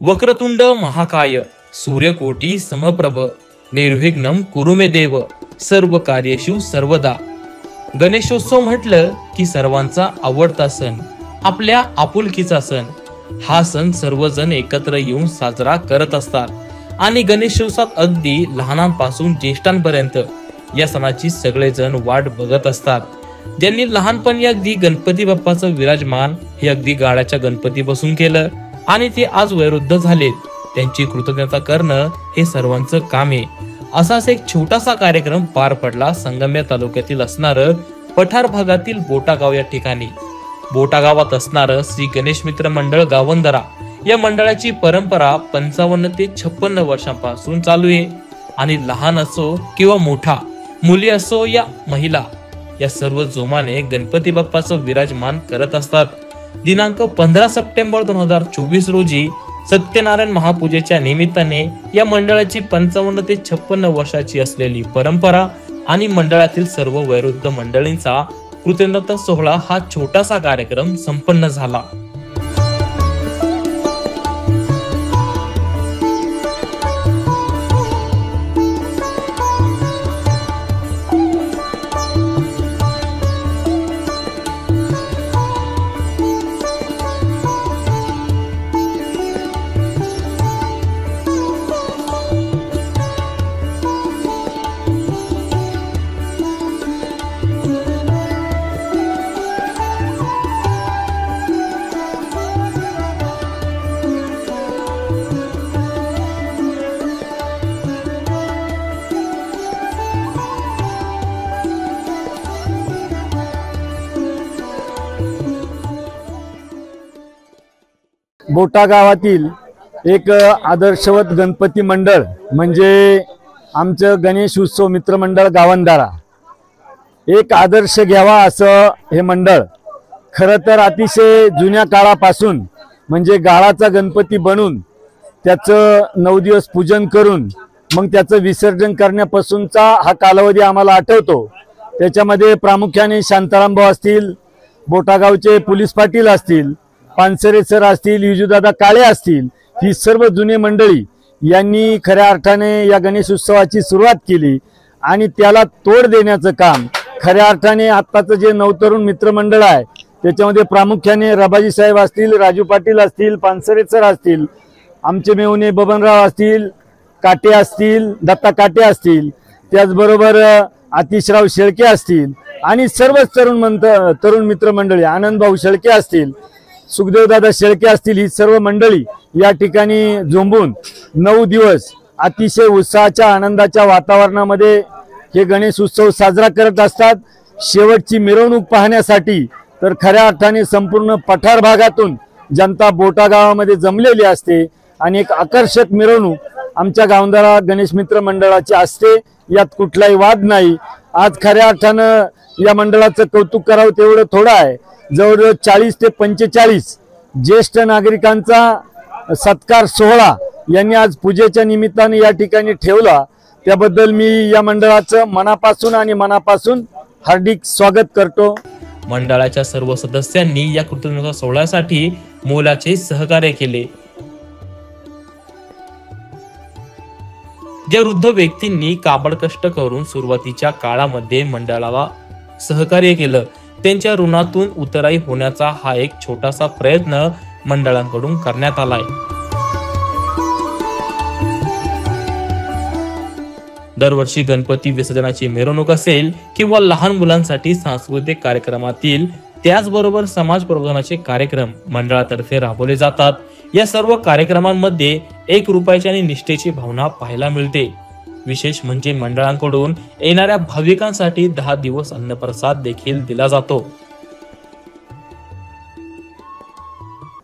वक्रतुंड महाकाय सूर्यकोटी समप्रभ निर्विघ्नं कुरु मे देव सर्व कार्येषु सर्वदा। गणेशोत्सव म्हटलं की सर्वांचा आवडता सण, आपल्या आपुलकीचा सण। हा सण सर्वजण एकत्र येऊन साजरा करत असतात आणि गणेशोत्सवात अगदी लहानांपासून ज्येष्ठांपर्यंत या सणाची सगळेजण वाट बघत असतात। ज्यांनी लहानपणी अगदी गणपती बाप्पाचं विराजमान हे अगदी गाळ्याच्या गणपतीपासून केलं आणि ते आज वयोवृद्ध झालेत, त्यांची कृतज्ञता करणं हे सर्वांचं काम आहे। असाच एक छोटासा कार्यक्रम पार पडला संगमेश्वर तालुक्यातील असणारं पठार भागातील बोटागाव या ठिकाणी। बोटा गावात असणारं श्री गणेश मित्र मंडळ गावंदरा या मंडळाची परंपरा 55 ते 56 वर्षांपासून चालू आहे आणि लहान असो किंवा मोठा, मुली असो या महिला, या सर्व जोमाने गणपती बाप्पाचं विराजमान करत असतात। दिनांक 15 सप्टेंबर 2024 रोजी सत्यनारायण महापूजेच्या निमित्ताने या मंडळाची 55 ते 56 वर्षाची असलेली परंपरा आणि मंडळातील सर्व वयोवृद्ध मंडळींचा कृतज्ञता सोहळा हा छोटासा कार्यक्रम संपन्न झाला। बोटा गावातील एक आदर्शवत गणपती मंडळ म्हणजे आमचं गणेश उत्सव मित्रमंडळ गावंदारा। एक आदर्श घ्यावा असं हे मंडळ खरं तर अतिशय जुन्या काळापासून म्हणजे गाळाचा गणपती बनवून त्याचं 9 दिवस पूजन करून मग त्याचं विसर्जन करण्यापासूनचा हा कालावधी आम्हाला आठवतो। त्याच्यामध्ये प्रामुख्याने शांताराम भाऊ असतील, बोटागावचे पोलीस पाटील असतील, पानसरे सर असतील, विजूदादा काळे असतील, ही सर्व जुने मंडळी यांनी खऱ्या अर्थाने या गणेश उत्सवाची सुरुवात केली आणि त्याला तोड देण्याचं काम खऱ्या अर्थाने आत्ताचं जे नवतरुण मित्रमंडळ आहे त्याच्यामध्ये प्रामुख्याने रबाजी साहेब असतील, राजू पाटील असतील, पानसरे सर असतील, आमचे मेहुणे बबनराव असतील, काटे असतील, दत्ता काटे असतील, त्याचबरोबर आतिशराव शेळके असतील आणि सर्वच तरुण मित्रमंडळी आनंद भाऊ शेळके असतील, सुखदेवदादा शेळके असतील, ही सर्व मंडळी या ठिकाणी झोंबून 9 दिवस अतिशय उत्साहाच्या आनंदाच्या वातावरणामध्ये हे गणेश उत्सव साजरा करत असतात। शेवटची मिरवणूक पाहण्यासाठी तर खऱ्या अर्थाने संपूर्ण पठार भागातून जनता बोटा गावामध्ये जमलेली असते आणि एक आकर्षक मिरवणूक आमच्या गावंदारा गणेश मित्र मंडळाची असते, यात कुठलाही वाद नाही। आज खऱ्या अर्थानं या मंडळाचं कौतुक करावं तेवढं थोडं आहे। जवळजवळ 40 ते 45 ज्येष्ठ नागरिकांचा सत्कार सोहळा यांनी आज पूजेच्या निमित्ताने या ठिकाणी ठेवला, त्याबद्दल मी या मंडळाचं मनापासून हार्दिक स्वागत करतो। मंडळाच्या सर्व सदस्यांनी या कृतज्ञता सोहळ्यासाठी मोलाचे सहकार्य केले। ज्या वृद्ध व्यक्तींनी काबड कष्ट करून सुरुवातीच्या काळामध्ये मंडळाला सहकार्य केलं, त्यांच्या ऋणातून उतराई होण्याचा हा एक छोटासा प्रयत्न मंडळांकडून करण्यात आलाय। दरवर्षी गणपती विसर्जनाची मिरवणूक असेल किंवा लहान मुलांसाठी सांस्कृतिक कार्यक्रमातील त्याचबरोबर समाज प्रबोधनाचे कार्यक्रम मंडळातर्फे राबवले जातात। या सर्व कार्यक्रमांमध्ये 1 रुपयाची आणि निष्ठेची भावना पाहायला मिळते। विशेष म्हणजे मंडळांकडून येणाऱ्या भाविकांसाठी 10 दिवस अन्नप्रसाद देखील दिला जातो।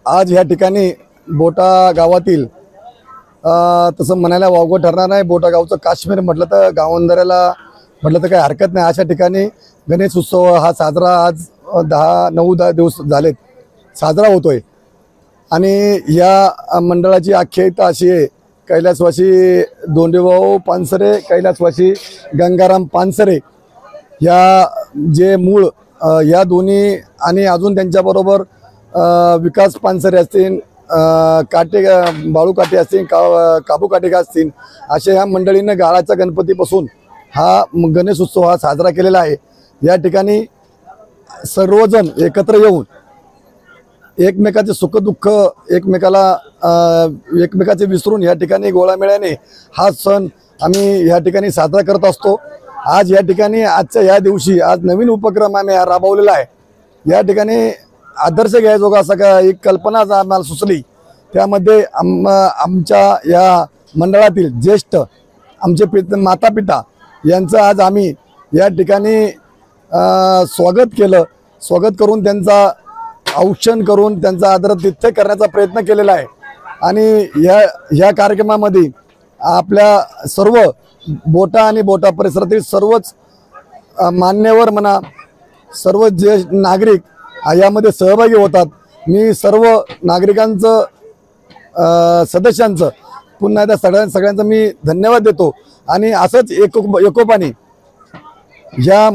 आज या ठिकाणी बोटा गावातील तसं म्हणायला वावगं ठरणार नाही, बोटा गावचं काश्मीर म्हटलं तर गावंदऱ्याला म्हटलं तर काही हरकत नाही। अशा ठिकाणी गणेश उत्सव हा साजरा आज 9-10 दिवस झालेत साजरा होतोय आणि या मंडळाची आख्यायिका अशी आहे, कैलासवासी दोंडेभाऊ पानसरे, कैलासवासी गंगाराम पानसरे या जे मूळ या दोन्ही आणि अजून त्यांच्याबरोबर विकास पानसरे असतील, काटे बाळू काटे असतील काबू काटे असतील अशा ह्या मंडळीनं गाळाच्या गणपतीपासून हा गणेश उत्सव हा साजरा केलेला आहे। या ठिकाणी सर्वजण एकत्र येऊन एकमेकाचे सुखदुःख एकमेकाचे विसरून या ठिकाणी गोळामेळ्याने हा सण आम्ही या ठिकाणी साजरा करत असतो। आज या ठिकाणी आजच्या या दिवशी आज नवीन उपक्रम आम्ही राबवलेला आहे। या ठिकाणी आदर्श घ्यायजोगा असा का एक कल्पना आम्हाला सुचली, त्यामध्ये आमच्या या मंडळातील ज्येष्ठ आमचे माता पिता यांचं आज आम्ही या ठिकाणी स्वागत केलं। स्वागत करून त्यांचा औक्षण करून त्यांचा आदरातिथ्य करण्याचा प्रयत्न केलेला आहे। आणि ह्या कार्यक्रमामध्ये आपल्या सर्व बोटा आणि बोटा परिसरातील सर्वच मान्यवर म्हणा सर्व जे नागरिक यामध्ये सहभागी होतात। मी सर्व नागरिकांचं सदस्यांचं पुन्हा एकदा सगळ्यांचं मी धन्यवाद देतो। आणि असंच एकोपाने या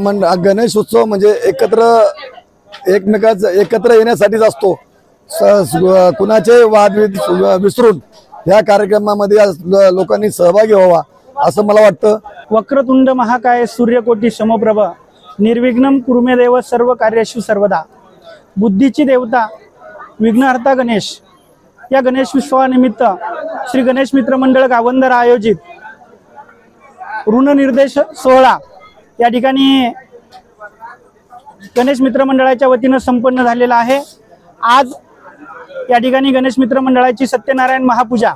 गणेश उत्सव म्हणजे एकत्र येण्यासाठीच असतो। कुणाचे वाद विसरून या कार्यक्रमामध्ये लोकांनी सहभागी व्हावा असं मला वाटतं। वक्रतुंड महाकाय सूर्यकोटी समप्रभ निर्विघ्नं कुरु मे देव सर्व कार्येषु सर्वदा। बुद्धीची देवता विघ्नहर्ता गणेश या गणेश उत्सवानिमित्त श्री गणेश मित्र मंडळ गावंधारा आयोजित ऋणनिर्देश सोहळा या ठिकाणी गणेश मित्र मंडळाच्या वतीनं संपन्न झालेला आहे। आज या ठिकाणी गणेश मित्र मंडळाची सत्यनारायण महापूजा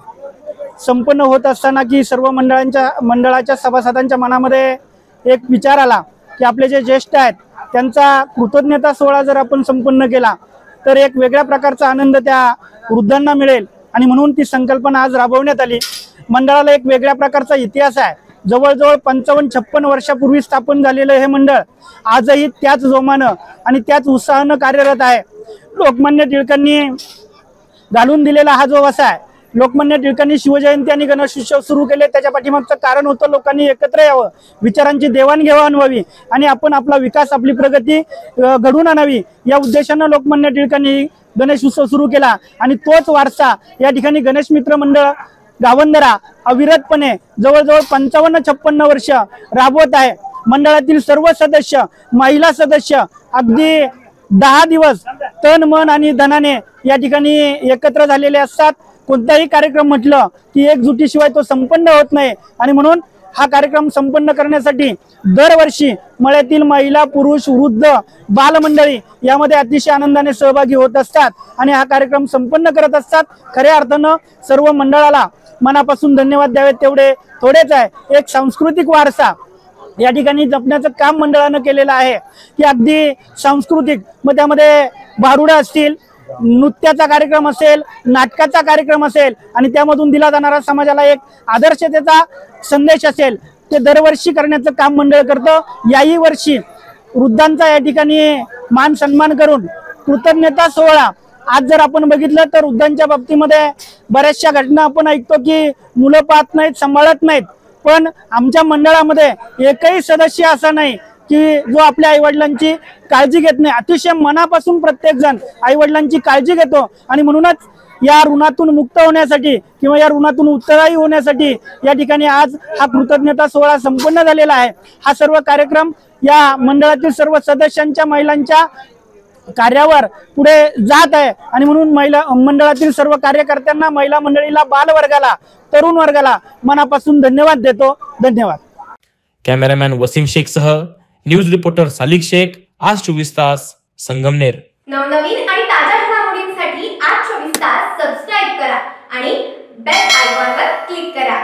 संपन्न होत असताना की सर्व मंडळाच्या सभासदांच्या मनामध्ये एक विचार आला की आपले जे ज्येष्ठ आहेत त्यांचा कृतज्ञता सोहळा जर आपण संपन्न केला तर एक वेगळ्या प्रकारचा आनंद त्या वृद्धांना मिळेल आणि म्हणून ती संकल्पना आज राबवण्यात आली। मंडळाला एक वेगळ्या प्रकारचा इतिहास आहे। जवळजवळ 55-56 वर्षापूर्वी स्थापन झालेलं हे मंडळ आजही त्याच जोमानं आणि त्याच उत्साहानं कार्यरत आहे। लोकमान्य टिळकांनी घालून दिलेला हा जो वसा आहे, लोकमान्य टिळकांनी शिवजयंती आणि गणेशोत्सव सुरू केले, त्याच्या पाठीमागचं कारण होतं लोकांनी एकत्र यावं, विचारांची देवाणघेवाण व्हावी आणि आपण आपला विकास आपली प्रगती घडवून आणावी या उद्देशानं लोकमान्य टिळकांनी गणेश उत्सव सुरू केला। आणि तोच वारसा या ठिकाणी गणेश मित्र मंडळ गावंधारा अविरतपणे जवळजवळ 55-56 वर्ष राबवत आहे। मंडळातील सर्व सदस्य महिला सदस्य अगदी 10 दिवस तन मन आणि धनाने या ठिकाणी एकत्र झालेले असतात। कोणताही कार्यक्रम म्हटलं की एकजुटीशिवाय तो संपन्न होत नाही आणि म्हणून हा कार्यक्रम संपन्न करण्यासाठी दरवर्षी मळ्यातील महिला पुरुष वृद्ध बालमंडळी यामध्ये अतिशय आनंदाने सहभागी होत असतात आणि हा कार्यक्रम संपन्न करत असतात। खऱ्या अर्थानं सर्व मंडळाला मनापासून धन्यवाद द्यावेत तेवढे थोडेच आहे। एक सांस्कृतिक वारसा या ठिकाणी जपण्याचं काम मंडळानं केलेलं आहे की अगदी सांस्कृतिक मग त्यामध्ये भारुडं असतील, नृत्याचा कार्यक्रम असेल, नाटकाचा कार्यक्रम असेल आणि त्यामधून दिला जाणारा समाजाला एक आदर्शतेचा संदेश असेल, ते दरवर्षी करण्याचं काम मंडळ करतं। याही वर्षी वृद्धांचा या ठिकाणी मान सन्मान करून कृतज्ञता सोहळा आज जर आपण बघितलं तर वृद्धांच्या बाबतीमध्ये बऱ्याचशा घटना आपण ऐकतो की मुलं पाहत नाहीत, सांभाळत नाहीत, पण आमच्या मंडळामध्ये एकही सदस्य असा नाही की जो आपल्या आईवडिलांची काळजी घेत नाही। अतिशय मनापासून प्रत्येक जण आईवडिलांची काळजी घेतो आणि म्हणूनच या ऋणातून मुक्त होण्यासाठी किंवा या ऋणातून उत्तरायी होण्यासाठी या ठिकाणी आज हा कृतज्ञता सोहळा संपन्न झालेला आहे। हा सर्व कार्यक्रम या मंडळातील सर्व सदस्यांच्या महिलांच्या कार्यावर पुढे जात आहे आणि म्हणून मंडळातील सर्व कार्यकर्त्यांना, महिला मंडळीला, बालवर्गाला, तरुण वर्गाला मनापासून धन्यवाद देतो। धन्यवाद। कॅमेरामॅन वसीम शेख सह न्यूज रिपोर्टर सालिक शेख, आज 24 तास, संगमनेर। नवनवीन आणि ताज्या घडामोडींसाठी आज 24 तास सबस्क्राइब करा आणि बेल आयकॉनवर क्लिक करा।